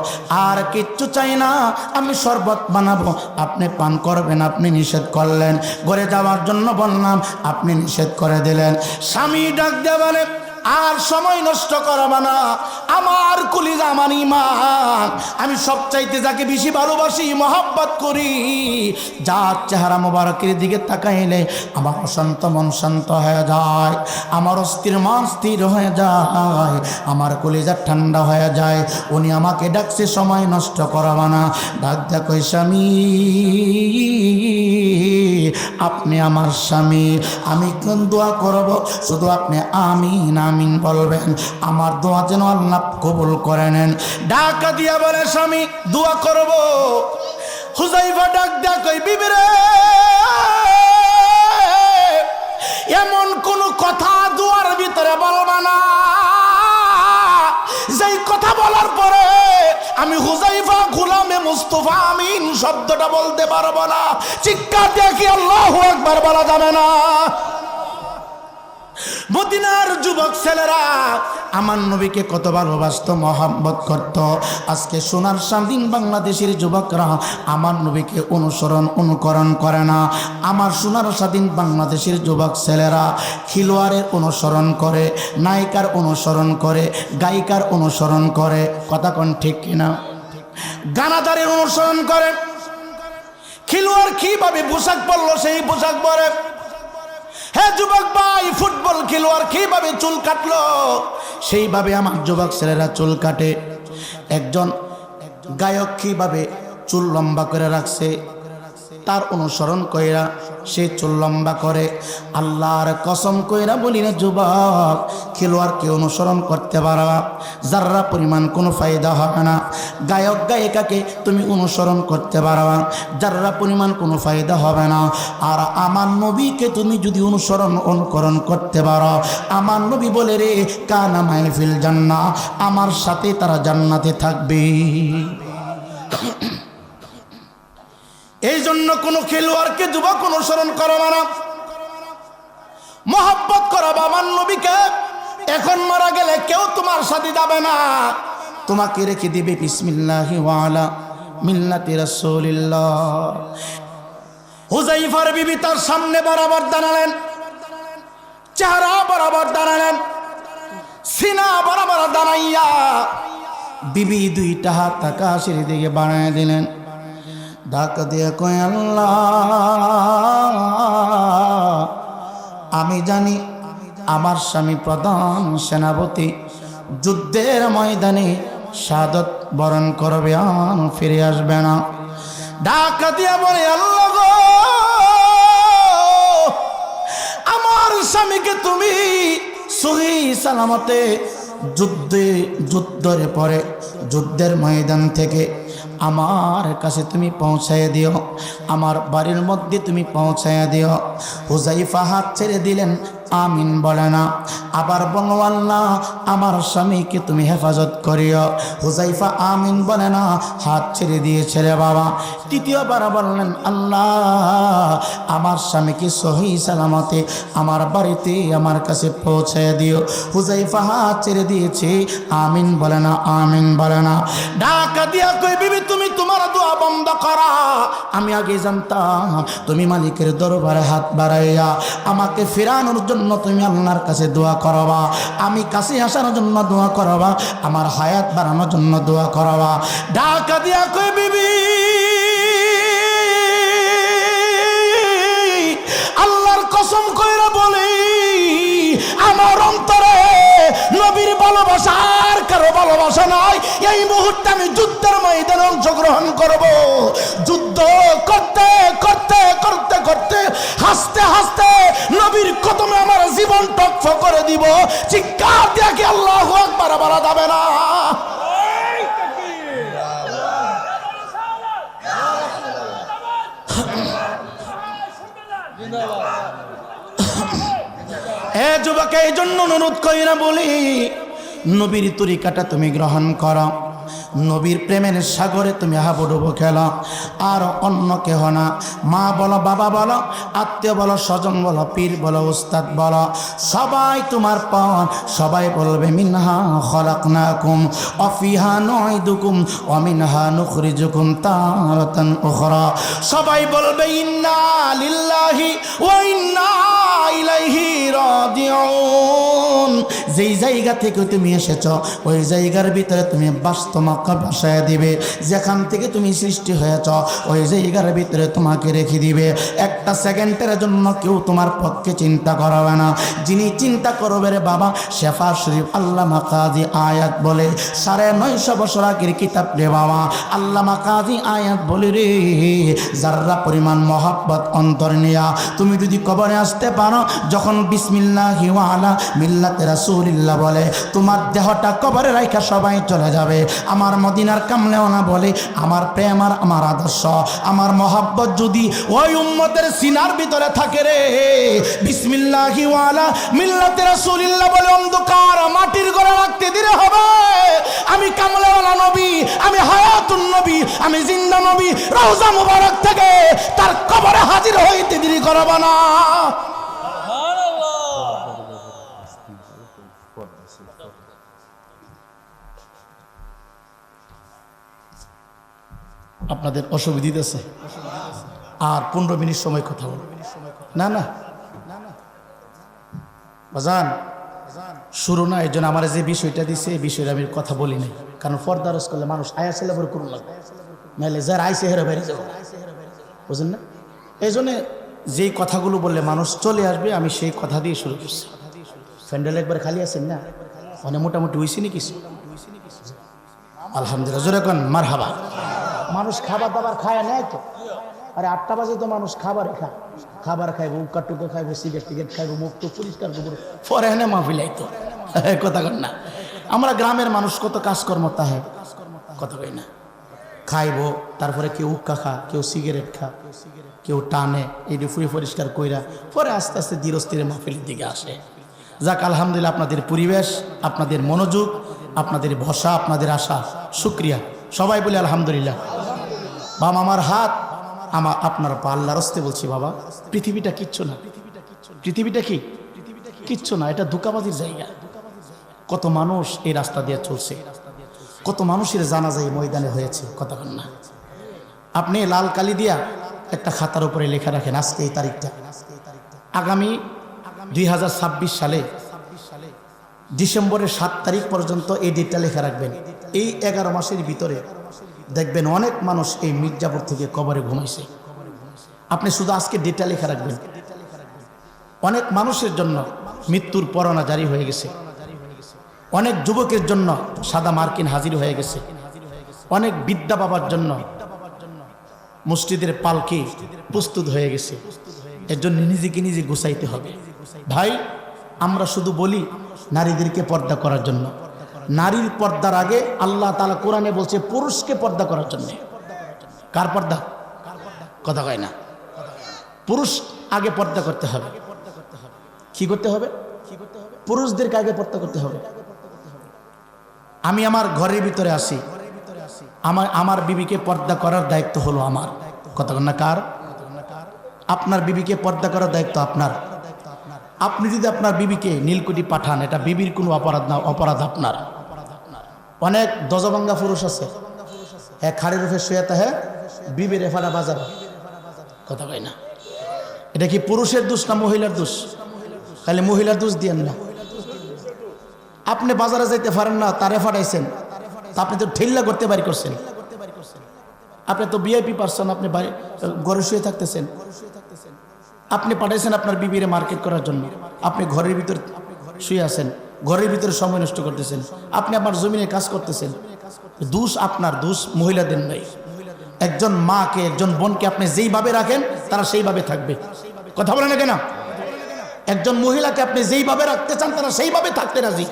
A: আর কিচ্ছু চাই না, আমি শরবত বানাবো, আপনি পান করবেন, আপনি নিষেধ করলেন। ঘরে যাওয়ার জন্য বললাম, আপনি নিষেধ করে দিলেন। স্বামী ডাক দেয়া বলে, আর সময় নষ্ট করবা না, আমার কলিজা, আমার ঈমান, আমি সবচাইতে যাকে বেশি ভালোবাসি, মহব্বত করি, যার চেহারা মোবারকের দিকে তাকাইলে আমার অশান্ত মন শান্ত হয়ে যায়, আমার অস্থির মন স্থির হয়ে যায়, আমার কলিজা ঠান্ডা হয়ে যায়। উনি আমাকে ডাকছে, সময় নষ্ট করবা না। ডাক দেয়া কই, স্বামী, আপনি আমার স্বামী, আমি কোন দোয়া করব, শুধু আপনি আমিন আমিন বলবেন, আমার দোয়া যেন আল্লাহ কবুল করে নেন। ডাকা দিয়া বলে, স্বামী দোয়া করব। হুযায়ফা ডাক দেয়া কই, বিবি রে, এমন কোন কথা দোয়ার ভিতরে বলবা না যেই কথা বলার পরে আমি হুযায়ফা গোলামে মুস্তাফা আমিন শব্দটা বলতে পারবো না। চিৎকার দেখি আল্লাহু আকবার বলা যাবে না। মদিনার যুবক ছেলেরা আমার নবীকে কত ভালোবাসতো, মহব্বত করত। আজকে সোনার স্বাধীন বাংলাদেশের যুবকরা আমার নবীকে অনুকরণ করে না। আমার সোনার স্বাধীন বাংলাদেশের যুবক ছেলেরা খেলোয়াড়ের অনুসরণ করে, নায়িকার অনুসরণ করে, গায়িকার অনুসরণ করে। কথা কোন ঠিক কিনা? গানাদারের অনুসরণ করে। খেলোয়াড় কিভাবে পোশাক পরলো সেই পোশাক পরে। হে যুবক ভাই, ফুটবল খেলোয়াড় কিভাবে চুল কাটলো সেইভাবে আমার যুবক ছেলেরা চুল কাটে। একজন গায়ক কিভাবে চুল লম্বা করে রাখছে, তার অনুসরণ কইরা সে চুল লম্বা করে। আল্লাহর কসম কইরা বলি না যুবক, খেলোয়াড়কে অনুসরণ করতে পারবা, যারা পরিমাণ কোনো ফায়দা হবে না। গায়ক গায়িকাকে তুমি অনুসরণ করতে পারবা, যারা পরিমাণ কোনো ফায়দা হবে না। আর আমার নবীকে তুমি যদি অনুকরণ করতে পারো, আমার নবী বলে রে, কানা মাহফিল জান্নাহ, আমার সাথে তারা জান্নাতে থাকবে। এই জন্য কোনো খেলোয়াড়কে যুবক অনুসরণ করবা না, মহব্বত করো বাবার নবীকে। এখন মারা গেলে কেউ তোমার সাথে যাবে না, তোমাকে রেখে দিবে বিসমিল্লাহি ওয়া আলা মিল্লাতি রাসূলিল্লাহ। হুযায়ফার বিবি তার সামনে বরাবর দাঁড়ালেন, চেহারা বরাবর দাঁড়ালেন, সিনা বরাবর দাঁড়াইয়া বিবি দুইটা হাত আকাশের দিকে বাড়ায় দিলেন। ডাক দিয়ে কয়, আল্লাহ, আমি জানি আমার স্বামী প্রধান সেনাপতি, যুদ্ধের ময়দানে শাহাদত বরণ করবে, আর ফিরে আসবে না। ডাক দিয়ে বলে, আল্লাহ গো, আমার স্বামীকে তুমি সহি সালামতে যুদ্ধের পরে যুদ্ধের ময়দান থেকে আমার কাছে তুমি পৌঁছায় দিও, আমার বাড়ির মধ্যে তুমি পৌঁছায় দিও। হুযায়ফা হাত ছেড়ে দিলেন, আমিন বলে না। আবার বলো, আল্লাহ, আমার স্বামীকে তুমি হেফাজত করিও। হুযায়ফা আমিন বলে না, হাত ছেড়ে দিয়েছে রে বাবা। তৃতীয়বার বললেন, আল্লাহ, আমার স্বামীকে সহি সালামতে আমার বাড়িতে আমার কাছে পৌঁছায় দিও। হুযায়ফা হাত ছেড়ে দিয়েছে, আমিন বলে না, আমিন বলে না। ঢাকা দিয়া কই, বিবি তুমি তোমার দোয়া বন্ধ করা। আমি আগে জানতাম তুমি মালিকের দরবারে হাত বাড়াইয়া আমাকে ফেরানোর জন্য তুমি আল্লাহর কাছে দোয়া করবা, আমি কাছে আসার জন্য দোয়া করবা, আমার হায়াত বাড়ানোর জন্য দোয়া করবা। ঢাকা দিয়া কই, বিবি আল্লাহর কসম কইরা বলি, আমার অন্তরে নবীর ভালোবাসা আর কারো ভালোবাসা নাই। এই মুহূর্তে আমি যুদ্ধের ময়দানে অংশগ্রহণ করব। যুদ্ধ করতে করতে করতে করতে হাসতে হাসতে নবীর কদমে আমার জীবন টকফ করে দিব। চিৎকার দিয়ে কি আল্লাহু আকবার বলা যাবে না? এ যুবক, এই জন্য অনুরোধ কইরা বলি, নবীর তরিকাটা তুমি গ্রহণ করো, নবীর প্রেমের সাগরে তুমি হাবুডুবু খেলো, আর অন্য কেহ না। মা বলো, বাবা বলো, আত্মীয় বলো, স্বজন বলো, পীর বলো, উস্তাদ বলো, সবাই তোমার পর, সবাই বলবে মিনহা খলাকনাকুম ওয়া ফিহা নুঈদুকুম ওয়া মিনহা নুখরিজুকুম তারাতান উখরা। সবাই বলবে ইন্না লিল্লাহি ওয়া ইন্না ইলাইহি রাজিউন। যেই জায়গা থেকে তুমি এসেছো ওই জায়গার ভিতরে তুমি বাস্তবকে বসায় দিবে। যেখান থেকে তুমি সৃষ্টি হয়েছ ওই জায়গার ভিতরে তোমাকে রেখে দিবে। একটা সেকেন্ডের জন্য কেউ তোমার পক্ষে চিন্তা করবে না। যিনি চিন্তা করবে রে বাবা, শেফা শরীফ আল্লামা কাজী আয়াত বলে, 950 বছর আগের কিতাব রে বাবা, আল্লামা কাজী আয়াত বলে রে, যারা পরিমাণ মহব্বত অন্তর নিয়া তুমি যদি কবরে আসতে পারো, যখন বিসমিল্লাহি ওয়া আলা মিল্লাতি রাসূলিল্লাহ বলে, তোমার দেহটা কবরে রাখা সবাই চলে যাবে। আমার মদিনার কামলেওয়ালা বলে, আমার প্রেম আর আমার আদর্শ, আমার মহব্বত যদি ওই উম্মতের সিনার ভিতরে থাকে রে, বিসমিল্লাহি ওয়া আলা মিল্লাতি রাসূলিল্লাহ বলে অন্ধকার মাটির ঘরে রাখতে দিলে হবে। আমি কামলেওয়ালা নবী, আমি হায়াতুন নবী, আমি জিন্দা নবী, রওজা মুবারক থেকে তার কবরে হাজির হইতে দেরি করব না। আপনাদের অসুবিধা আছে? আর 15 মিনিট সময় কথা বল। না না বাজান, শুরু না, এই জন্য আমার যে বিষয়টা দিছে এই বিষয়টা আমি কথা বলি নাই। কারণ ফরদারস করলে মানুষ আয়া ছেলে বড় করুন লাগবে, নাহলে যার আইসে হেরে বেড়ে যাবো, বুঝলেন না? এই জন্য যেই কথাগুলো বললে মানুষ চলে আসবে আমি সেই কথা দিয়ে শুরু করছি। প্যান্ডেল একবার খালি আছেন না, মানে মোটামুটি হইছি নি কিছু? আলহামদুলিল্লাহ, জোরে কোন মারহাবা। মানুষ খাবার দাবার খায় নেয় তো, আরে 8টা বাজে তো মানুষ খাবার খায়, খাবার খাইব, উকা টুকা খাইব, সিগারেট টিগারেট খাইব, মুখ তো পরিষ্কার করবো, পরে এনে মাহফিলাই তো কথা কন না। আমরা গ্রামের মানুষ কত কাজকর্ম তাহে কথা কই না, খাইব, তারপরে কেউ উক্কা খা, কেউ সিগারেট খা, কেউ টানে, এই ফুড়ি পরিষ্কার কইরা পরে আস্তে আস্তে ধীরস্থিরে মাহফিলের দিকে আসে। যাক আলহামদুলিল্লাহ, আপনাদের পরিবেশ, আপনাদের মনোযোগ, আপনাদের ভরসা, আপনাদের আশা, শুক্রিয়া সবাই বলে আলহামদুলিল্লাহ। বাবা আমার হাত, আমার আপনার পা, আল্লাহর হস্তে বলছি বাবা, পৃথিবীটা কিচ্ছু না। পৃথিবীটা কি কিচ্ছু না, এটা ধোঁকাবাজির জায়গা। কত মানুষ এই রাস্তা দিয়ে চলছে, কত মানুষের জানাজাই ময়দানে হয়েছে, কথা বল না। আপনি লাল কালি দিয়া একটা খাতার উপরে লেখা রাখেন আজকে এই তারিখটা, আগামী 2026 সালে ডিসেম্বরের 7 তারিখ পর্যন্ত এই ডেটটা লেখা রাখবেন। এই 11 মাসের ভিতরে দেখবেন অনেক মানুষ এই মির্জাপুর থেকে কবরে ঘুমাইছে। আপনি শুধু আজকে ডেটটা লেখা রাখবেন। অনেক মানুষের জন্য মৃত্যুর পরোয়ানা জারি হয়ে গেছে, অনেক যুবকের জন্য সাদা মার্কিন হাজির হয়ে গেছে, অনেক বিদ্যা বাবার জন্য মসজিদের পালকি প্রস্তুত হয়ে গেছে। এর জন্য নিজেকে নিজে গুছাইতে হবে। ভাই, আমরা শুধু বলি নারীদেরকে পর্দা করার জন্য, নারীর পর্দার আগে আল্লাহ তাআলা কোরআনে বলছে পুরুষকে পর্দা করার জন্য। কার পর্দা? কথা কয় না। পুরুষ আগে পর্দা করতে হবে। কি করতে হবে? পুরুষদেরকে আগে পর্দা করতে হবে। আমি আমার ঘরের ভিতরে আসি, আমার বিবিকে পর্দা করার দায়িত্ব হলো আমার, কথা না কার? আপনার বিবিকে পর্দা করার দায়িত্ব আপনার। আপনি যদি আপনার বিবিকে নীলকুঠি পাঠান, এটা বিবির কোনো অপরাধ না, অপরাধ আপনার। অনেক দজভাঙ্গা পুরুষ আছে, এক খাড়ের উপরে শুয়েতে হ্যাঁ বিবির এফাড়া বাজার, কথা কয় না। এটা কি পুরুষের দোষ না মহিলার দোষ? খালি মহিলার দোষ দিয়েন না। আপনি বাজারে যাইতে পারেন না, তারে ফাটাইছেন, তা আপনি তো ঠেল্লা করতে বাড়ি করছেন। আপনি তো ভিআইপি পারসন, আপনি ঘরে শুয়ে থাকতেছেন। আপনি পাঠাইছেন আপনার বিবিরে মার্কেট করার জন্য, আপনি ঘরের ভিতর শুয়ে আছেন, ঘরের ভিতরে সময় নষ্ট করতেছেন, আপনি আপনার জমিনে কাজ করতেছেন। দোষ আপনার, দোষ মহিলাদের নাই। একজন মাকে, একজন বোনকে আপনি যেইভাবে রাখেন তারা সেইভাবে থাকবে, কথা বলেন না কেন? একজন মহিলাকে আপনি যেইভাবে রাখতে চান তারা সেইভাবে থাকতে রাজি।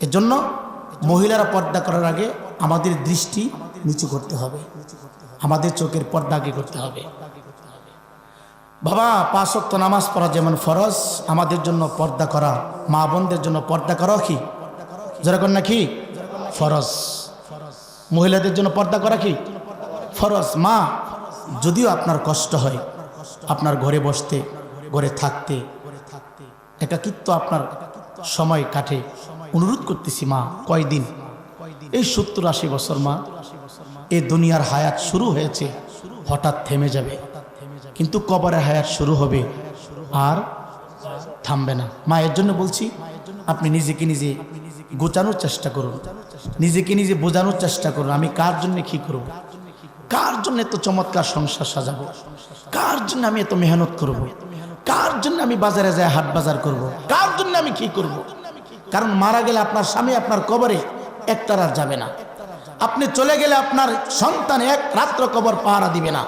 A: এর জন্য মহিলারা পর্দা করার আগে আমাদের দৃষ্টি নিচু করতে হবে, আমাদের চোখের পর্দা আগে করতে হবে। বাবা, 5 ওয়াক্ত নামাজ পড়া যেমন ফরজ, আমাদের জন্য পর্দা করা, মা বোনদের জন্য পর্দা করা কি যেরকম নাকি ফরজ। মহিলাদের জন্য পর্দা করা কি ফরজ। মা, যদিও আপনার কষ্ট হয়, আপনার ঘরে বসতে, ঘরে থাকতে, একাকিত্ব আপনার সময় কাটে, অনুরোধ করতেছি মা, কয়দিন এই 70-80 বছর মা, এই দুনিয়ার হায়াত শুরু হয়েছে, হঠাৎ থেমে যাবে, কিন্তু কবরের হায়াত শুরু হবে আর থামবে না। মায়ের জন্য বলছি, আপনি নিজেকে নিজে গোছানোর চেষ্টা করুন, নিজেকে নিজে বোঝানোর চেষ্টা করুন, আমি কার জন্য কি করব, কার জন্য এত চমৎকার সংসার সাজাবো, কার জন্য আমি এত মেহনত করব, কার জন্য আমি বাজারে যাই হাট বাজার করব, কার জন্য আমি কি করব। কারণ মারা গেলে আপনার স্বামী আপনার কবরে একটা রাত যাবে না, আপনি চলে গেলে আপনার সন্তান 1 রাত্র কবর পাহারা দিবে না,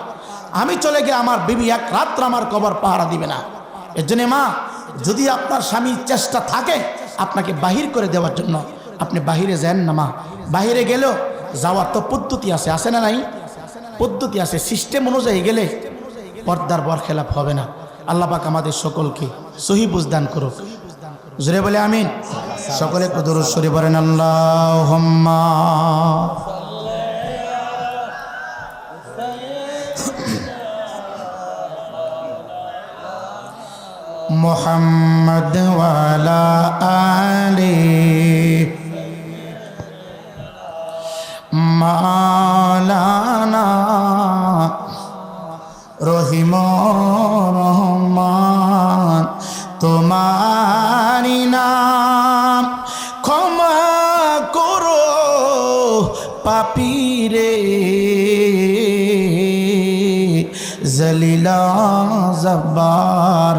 A: আমি চলে গেলে আমার বিবি 1 রাত্র আমার কবর পাহারা দিবে না। এর জন্য মা, যদি আপনার স্বামীর চেষ্টা থাকে আপনাকে বাহির করে দেওয়ার জন্য, আপনি বাহিরে যান না মা। বাহিরে গেলেও যাওয়ার তো পদ্ধতি আছে, আছে না নাই? পদ্ধতি আছে, সিস্টেম অনুযায়ী গেলে পর্দার বরখেলাপ হবে না। আল্লাহ পাক আমাদের সকলকে সহি বুঝদান করুক, জোরে বলে আমিন। সকলে একটু দরুদ শরীফ পড়েন, আল্লাহুম্মা মুহাম্মদ ওয়া আলা আলি মাওলানা রহিমুর রহমান, তোমারি নাম ক্ষমা করো পাপীরে, জলিলা জব্বার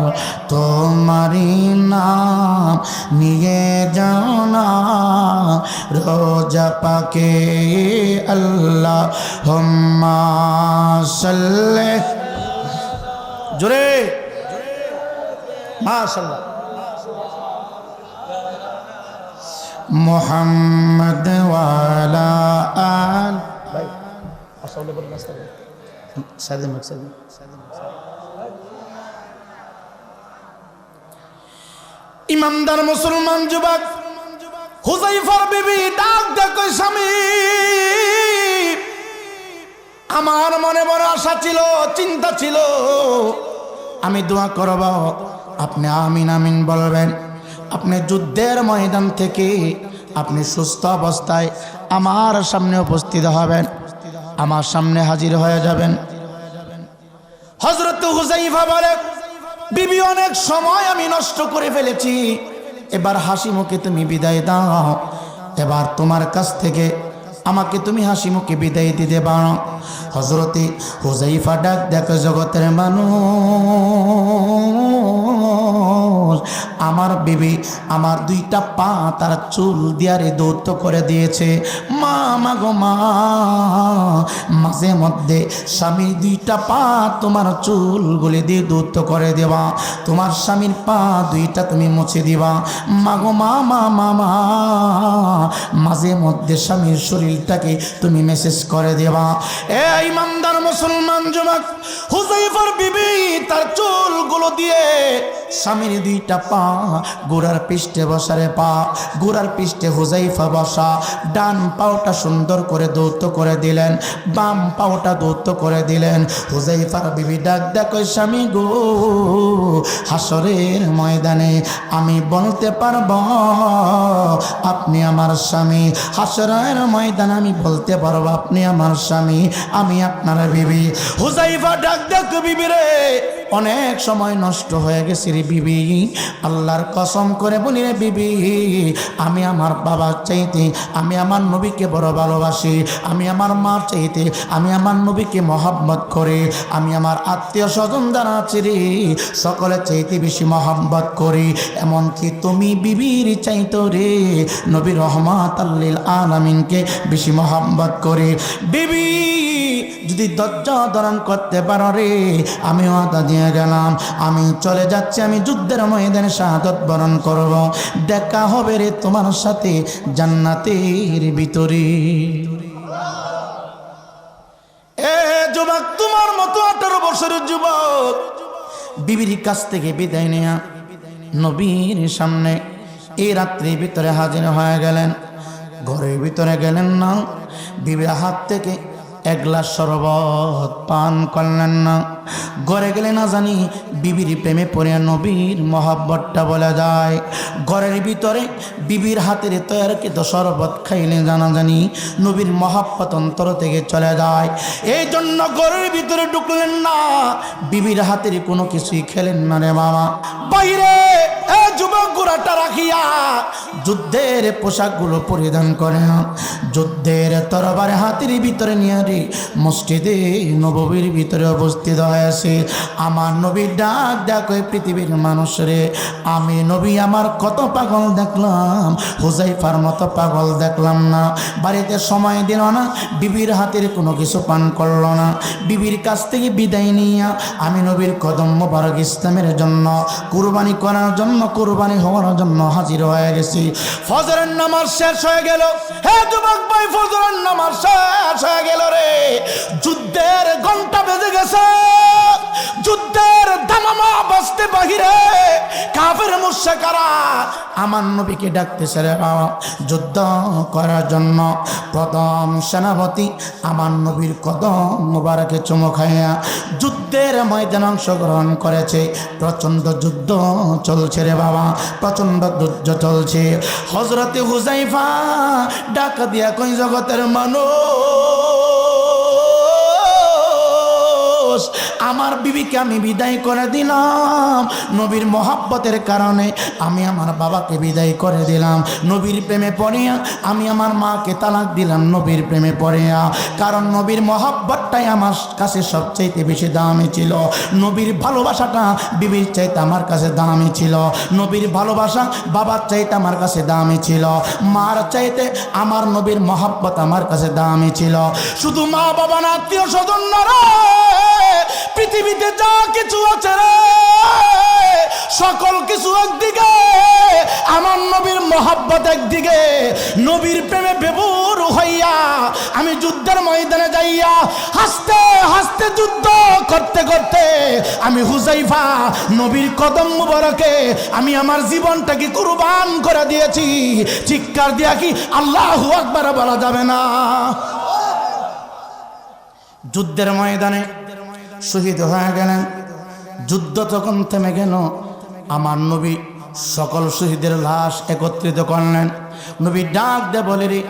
A: তোমারি নাম নিয়ে জানা রোজা পাকে আল্লাহ হুম্মা সাল্লি জোরে মাশাআল্লাহ মুহাম্মদ ওয়ালা আল ভাই আসলে বলেন আসলে সাদিম সাদিম ইমানদার মুসলমান যুবক হুযায়ফার বিবি ডাক দেখো স্বামী আমার মনে বড় আশা ছিল চিন্তা ছিল আমি দোয়া করব আপনি আমিন আমিন বলবেন আপনি যুদ্ধের ময়দান থেকে আপনি সুস্থ অবস্থায় আমার সামনে উপস্থিত হবেন আমার সামনে হাজির হয়ে যাবেন হযরত হুযায়ফা বলে বিবি অনেক সময় আমি নষ্ট করে ফেলেছি এবার হাসি মুখে তুমি বিদায় দাও এবার তোমার কাছ থেকে আমাকে তুমি হাসি মুখে বিদায় দিতে পারো হযরতে হুযায়ফা ডাক দেখো জগতের মানুষ আমার বিবি আমার দুইটা পা তার চুল দিয়ারে দৌত করে দিয়েছে মা মাগো মা মাঝে মধ্যে স্বামীর দুইটা পা তোমার চুলগুলি দিয়ে দৌত করে দেবা তোমার স্বামীর পা দুইটা তুমি মুছে দিবা মাগো মা মা মা মা মাঝে মধ্যে স্বামীর শরীরটাকে তুমি মেসেজ করে দেবা এই ইমানদার মুসলমান যুবক হুযায়ফার বিবি তার চুলগুলো দিয়ে স্বামীর দুইটা পা গোড়ার পৃষ্ঠে বসারে পা গোড়ার পৃষ্ঠে হুযায়ফা বসা ডান পাওটা সুন্দর করে দৌত করে দিলেন বাম পাওটা দৌত করে দিলেন হুযায়ফার বিবি ডাক দেখো স্বামী গো হাসরের ময়দানে আমি বলতে পারবো আপনি আমার স্বামী হাসরের ময়দানে আমি বলতে পারবো আপনি আমার স্বামী আমি আপনার বিবি হুযায়ফা ডাক দেখো বিবি রে অনেক সময় নষ্ট হয়ে গেছে রে বিবি আল্লাহর কসম করে বলি রে বিবি আমি আমার বাবার চাইতে আমি আমার নবীকে বড় ভালোবাসি আমি আমার মার চাইতে আমি আমার নবীকে মহব্বত করি আমি আমার আত্মীয় স্বজন যারা আছে রে সকলের চাইতে বেশি মহব্বত করি এমনকি তুমি বিবির চাইতো রে নবী রহমাতাল লিল আলামিনকে বেশি মহব্বত করি বিবি যদি ধৈর্য ধারণ করতে পারো রে আমি ওয়াদা দিয়ে গেলাম আমি চলে যাচ্ছি আমি যুদ্ধের ময়দানে শাহাদাত বরণ করব দেখা হবে রে তোমার সাথে জান্নাতের ভিতরে এ যুবক তোমার মতো 18 বছরের যুবক বিবির কাছ থেকে বিদায় নেয়া নবীর সামনে এই রাত্রির ভিতরে হাজির হয়ে গেলেন ঘরের ভিতরে গেলেন না বিবির হাত থেকে এক গ্লাস শরবত পান করলেন না ঘরে গেলে না জানি বিবির প্রেমে পড়ে নবীর মহব্বতটা বলে যায় ঘরের ভিতরে বিবির হাতের তৈয়ারকৃত শরবত খাইলে জানা জানি নবীর মহব্বত অন্তর থেকে চলে যায় এই জন্য ঘরের ভিতরে ঢুকলেন না বিবির হাতের কোনো কিছুই খেলেন না রে মামা বাইরে যুবক গোড়াটা রাখিয়া যুদ্ধের পোশাকগুলো পরিধান করে যুদ্ধের তরবারে হাতের ভিতরে নিয়ে রে মসজিদে নববীর ভিতরে অবস্থিত হয়েছে আমার নবীর ডাক দেখো পৃথিবীর মানুষরে আমি নবী আমার কত পাগল দেখলাম হুযায়ফার মতো পাগল দেখলাম না বাড়িতে সময় দিল না বিবির হাতের কোনো কিছু পান করলো না বিবির কাছ থেকে বিদায় নিয়া আমি নবীর কদম মোবারক ইসলামের জন্য কুরবানি করার জন্য কুরবানি হওয়ার জন্য হাজির হয়ে গেছি ফজরের নামাজ শেষ হয়ে গেল হে যুবক ভাই ফজরের নামাজ শেষ হয়ে গেল রে যুদ্ধের ঘন্টা বেজে গেছে যুদ্ধের দামামা বাজতে বাহিরে কাফের মুশরিকরা আমার নবীকে ডাকতেছে রে যুদ্ধ করার জন্য প্রথম সেনাপতি আমার নবীর কদম মোবারকে চুমু খাইয়া যুদ্ধের ময়দানে অংশগ্রহণ করেছে প্রচন্ড যুদ্ধ চলছে রে বাবা প্রচন্ড যুদ্ধ চলছে হযরতে হুযায়ফা ডাক দিয়া কই জগতের মানুষ আফসোস, আমার বিবিকে আমি বিদায় করে দিলাম, নবীর মহব্বতের কারণে আমি আমার বাবাকে বিদায় করে দিলাম, নবীর প্রেমে পড়িয়া আমি আমার মাকে তালাক দিলাম, নবীর প্রেমে পড়িয়া। কারণ নবীর মহব্বতটাই আমার কাছে সবচাইতে বেশি দামি ছিল, নবীর ভালোবাসাটা বিবির চাইতে আমার কাছে দামি ছিল, নবীর ভালোবাসা বাবার চাইতে আমার কাছে দামি ছিল, মার চাইতে আমার নবীর মহব্বত আমার কাছে দামি ছিল। শুধু মা বাবা না, আত্মীয় স্বজন না রে, পৃথিবীতে যা কিছু আছে রে, সকল কিছু একদিকে, আমার নবীর মহব্বত একদিকে। নবীর প্রেমে বেবুর হইয়া আমি যুদ্ধের ময়দানে যাইয়া হাসতে হাসতে যুদ্ধ করতে করতে আমি হুযায়ফা নবীর কদম মুবারকে আমি আমার জীবনটাকে কুরবান করে দিয়েছি। চিৎকার দিয়া কি আল্লাহু আকবার বলা যাবে না? যুদ্ধের ময়দানে শহীদ হয়ে গেলেন। যুদ্ধ তখন থেমে গেল, আমার নবী সকল শহীদের লাশ একত্রিত করলেন। নবী ডাক দে বলে, রে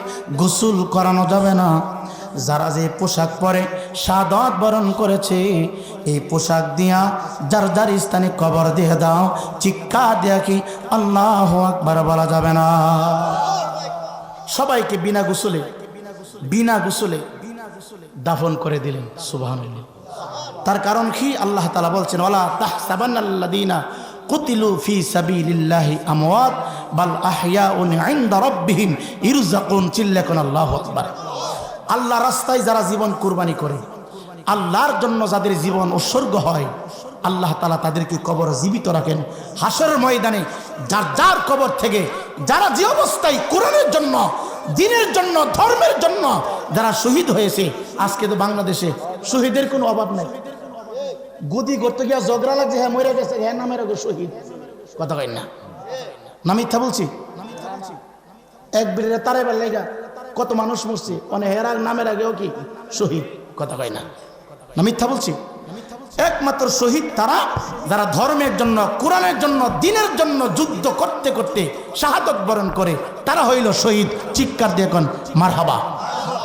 A: গোসল করানো যাবে না, যারা যে পোশাক পরে শাহাদাত বরণ করেছে এই পোশাক দিয়া যার যার স্থানে কবর দিয়ে দাও। চিৎকার দিয়া কি আল্লাহু আকবার বলা যাবে না? সবাইকে বিনা গোসলে দাফন করে দিলেন। সুবহানাল্লাহ। তার কারণ কি? আল্লাহ তাআলা বলছেন, ওয়ালা তাহসাবান্নাল্লাযীনা কুতিলু ফি সাবিলিল্লাহি আমওয়াত বাল আহইয়াউন ইনদা রাব্বিহিম ইরযাকুন। চিল্লাকুন আল্লাহু আকবার। আল্লাহর রাস্তায় যারা জীবন কুরবানি করে, আল্লাহর জন্য যাদের জীবন উৎসর্গ হয়, আল্লাহ তাআলা তাদেরকে কবর জীবিত রাখেন। হাসরের ময়দানে যার যার কবর থেকে যারা যে অবস্থায় কোরআনের জন্য, দ্বীনের জন্য, ধর্মের জন্য যারা শহীদ হয়েছে, আজকে তো বাংলাদেশে শহীদের কোনো অভাব নাই। গদি করতে গিয়া ঝগড়া লাগছে, হ্যাঁ মরে গেছে, হ্যাঁ নামের আগে শহীদ। কথা কই না? না মিথ্যা বলছি? এক বিড়ে তারে বেল লেগা কত মানুষ মরছে, অনেক হেরার নামের আগেও কি শহীদ। কথা কয় না? না মিথ্যা বলছি? একমাত্র শহীদ তারা যারা ধর্মের জন্য, কোরআনের জন্য, দ্বীনের জন্য যুদ্ধ করতে করতে শাহাদত বরণ করে, তারা হইল শহীদ। চিৎকার দিয়ে কোন মারহাবা।